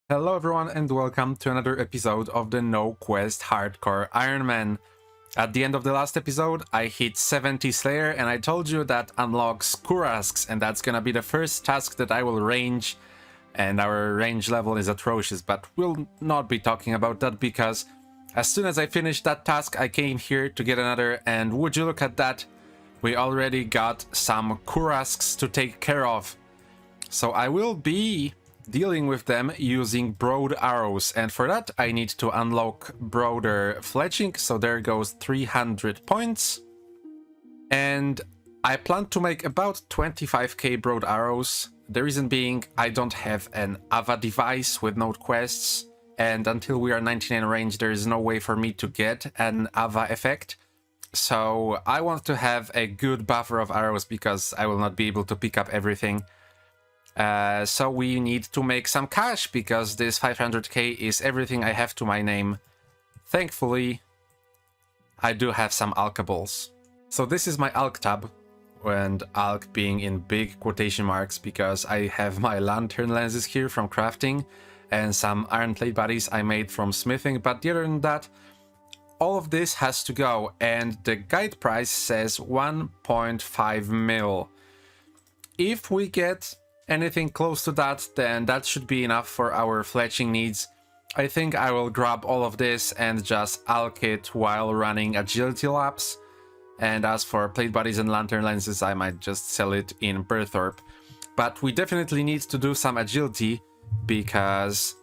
Hello everyone and welcome to another episode of the No Quest Hardcore Iron Man. At the end of the last episode, I hit 70 Slayer and I told you that unlocks kurasks, and that's gonna be the first task that I will range, and our range level is atrocious, but we'll not be talking about that because as soon as I finished that task I came here to get another, and would you look at that, we already got some kurasks to take care of. So I will be dealing with them using broad arrows, and for that I need to unlock broader fletching, so there goes 300 points. And I plan to make about 25k broad arrows. The reason being, I don't have an Ava device with node quests, and until we are 99 range there is no way for me to get an Ava effect. So I want to have a good buffer of arrows because I will not be able to pick up everything. So we need to make some cash because this 500k is everything I have to my name. Thankfully, I do have some alchables. So this is my alch tab, and alch being in big quotation marks because I have my lantern lenses here from crafting and some iron plate bodies I made from smithing, but other than that, all of this has to go, and the guide price says 1.5 mil. If we get anything close to that, then that should be enough for our fletching needs. I think I will grab all of this and just alch it while running agility laps. And as for plate bodies and lantern lenses, I might just sell it in Berthorpe. But we definitely need to do some agility because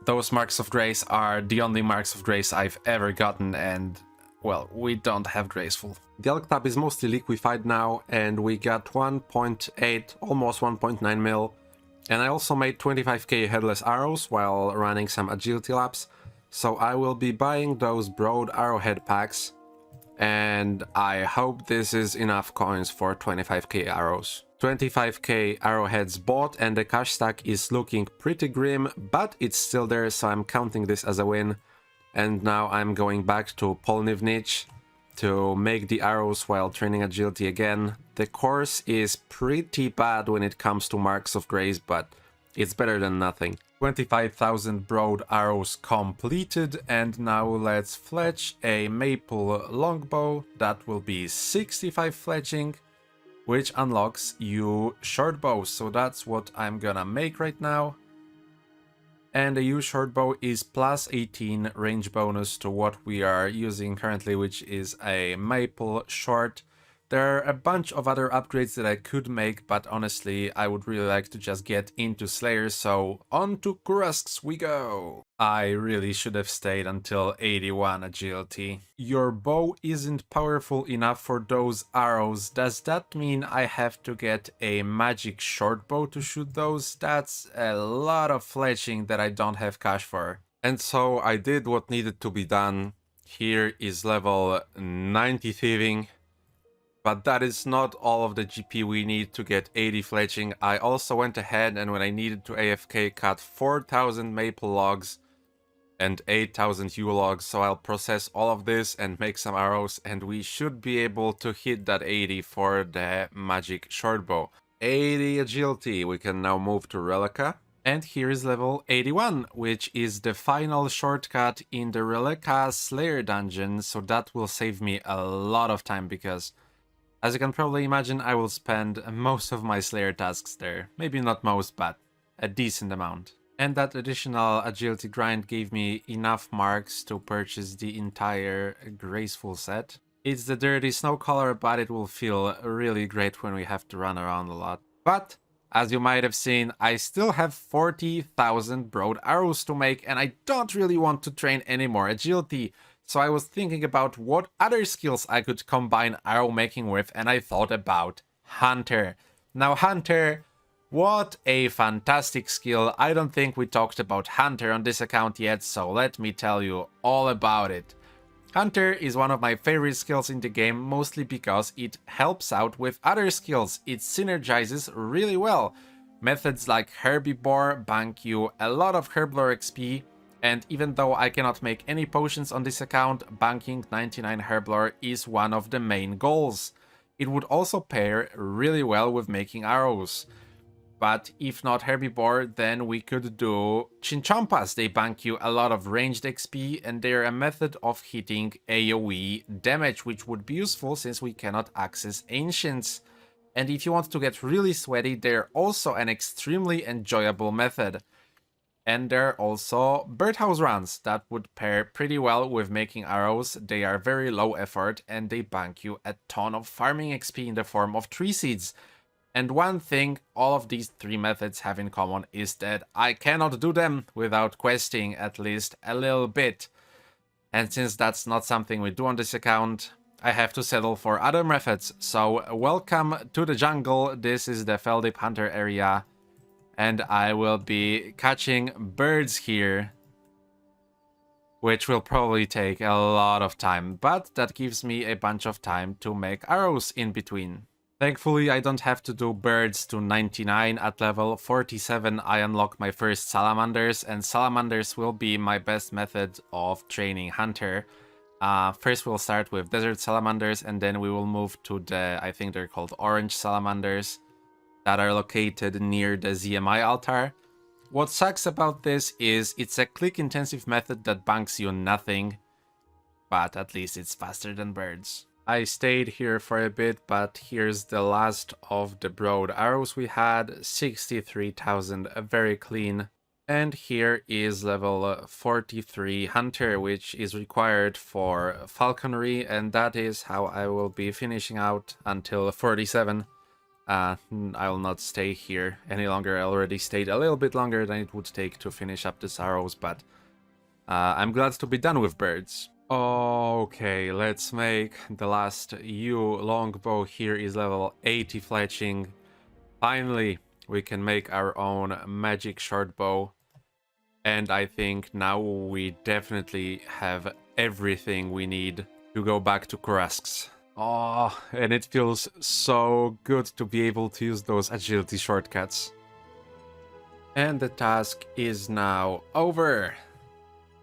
those marks of grace are the only marks of grace I've ever gotten, and well, we don't have graceful. The alch tab is mostly liquefied now, and we got 1.8, almost 1.9 mil. And I also made 25k headless arrows while running some agility laps. So I will be buying those broad arrowhead packs, and I hope this is enough coins for 25k arrows. 25k arrowheads bought, and the cash stack is looking pretty grim, but it's still there, so I'm counting this as a win. And now I'm going back to Polnivnich to make the arrows while training agility again. The course is pretty bad when it comes to marks of grace, but it's better than nothing. 25,000 broad arrows completed, and now let's fletch a maple longbow. That will be 65 fletching, which unlocks you short bows. So that's what I'm gonna make right now. And the U short bow is plus 18 range bonus to what we are using currently, which is a maple short. There are a bunch of other upgrades that I could make, but honestly, I would really like to just get into Slayers, so on to kurasks we go! I really should have stayed until 81 agility. Your bow isn't powerful enough for those arrows. Does that mean I have to get a magic short bow to shoot those? That's a lot of fletching that I don't have cash for. And so I did what needed to be done. Here is level 90 thieving. But that is not all of the GP we need to get 80 fletching. I also went ahead and when I needed to AFK cut 4,000 maple logs and 8,000 yew logs, so I'll process all of this and make some arrows, and we should be able to hit that 80 for the magic shortbow. 80 agility, we can now move to Relica. And here is level 81, which is the final shortcut in the Relica Slayer dungeon, so that will save me a lot of time because, as you can probably imagine, I will spend most of my Slayer tasks there. Maybe not most, but a decent amount. And that additional agility grind gave me enough marks to purchase the entire graceful set. It's the dirty snow color, but it will feel really great when we have to run around a lot. But, as you might have seen, I still have 40,000 broad arrows to make, and I don't really want to train any more agility. So I was thinking about what other skills I could combine arrow making with, and I thought about Hunter. Now Hunter, what a fantastic skill. I don't think we talked about Hunter on this account yet, so let me tell you all about it. Hunter is one of my favorite skills in the game, mostly because it helps out with other skills. It synergizes really well. Methods like Herbivore bank you a lot of Herblore XP, and even though I cannot make any potions on this account, banking 99 Herblore is one of the main goals. It would also pair really well with making arrows. But if not herbivore, then we could do chinchompas. They bank you a lot of ranged XP, and they're a method of hitting AoE damage, which would be useful since we cannot access ancients. And if you want to get really sweaty, they're also an extremely enjoyable method. And there are also birdhouse runs that would pair pretty well with making arrows. They are very low effort and they bank you a ton of farming XP in the form of tree seeds. And one thing all of these three methods have in common is that I cannot do them without questing at least a little bit. And since that's not something we do on this account, I have to settle for other methods. So welcome to the jungle. This is the Feldip Hunter area. And I will be catching birds here, which will probably take a lot of time, but that gives me a bunch of time to make arrows in between. Thankfully, I don't have to do birds to 99. At level 47, I unlock my first salamanders, and salamanders will be my best method of training hunter. First, we'll start with desert salamanders, and then we will move to the, I think they're called orange salamanders, that are located near the ZMI altar. What sucks about this is it's a click-intensive method that banks you nothing, but at least it's faster than birds. I stayed here for a bit, but here's the last of the broad arrows we had, 63,000, very clean. And here is level 43 hunter, which is required for falconry, and that is how I will be finishing out until 47. I will not stay here any longer. I already stayed a little bit longer than it would take to finish up these arrows, but I'm glad to be done with birds. Okay, let's make the last longbow. Here is level 80 fletching. Finally, we can make our own magic shortbow. And I think now we definitely have everything we need to go back to kurasks. Oh, and it feels so good to be able to use those agility shortcuts. And the task is now over.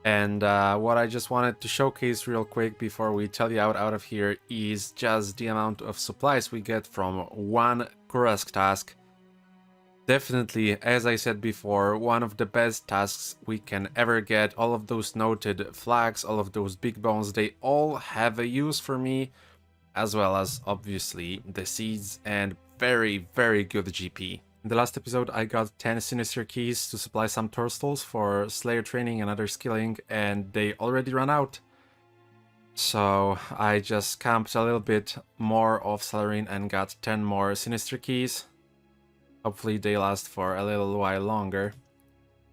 And what I just wanted to showcase real quick before we tell you out of here is just the amount of supplies we get from one kurask task. Definitely, as I said before, one of the best tasks we can ever get. All of those noted flags, all of those big bones, they all have a use for me, as well as obviously the seeds and very, very good GP. In the last episode I got 10 sinister keys to supply some torstals for slayer training and other skilling, and they already ran out. So I just camped a little bit more of Salarine and got 10 more sinister keys. Hopefully they last for a little while longer.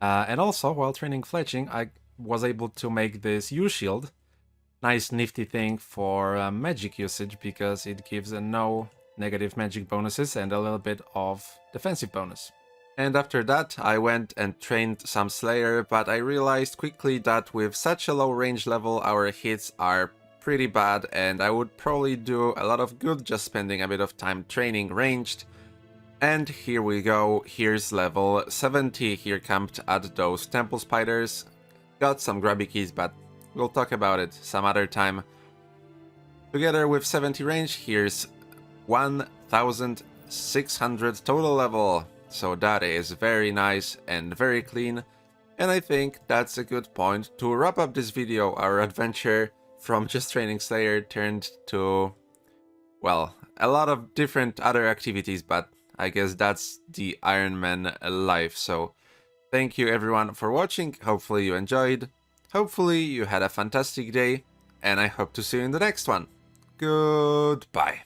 And also, while training Fletching, I was able to make this U-shield. Nice nifty thing for magic usage, because it gives no negative magic bonuses and a little bit of defensive bonus. And after that I went and trained some Slayer, but I realized quickly that with such a low range level our hits are pretty bad, and I would probably do a lot of good just spending a bit of time training ranged. And here we go, here's level 70, here camped at those temple spiders. Got some grubby keys, but we'll talk about it some other time. Together with 70 range, here's 1,600 total level. So that is very nice and very clean. And I think that's a good point to wrap up this video. Our adventure from just training Slayer turned to, well, a lot of different other activities, but I guess that's the Iron Man life. So thank you everyone for watching. Hopefully you enjoyed. Hopefully you had a fantastic day, and I hope to see you in the next one. Goodbye.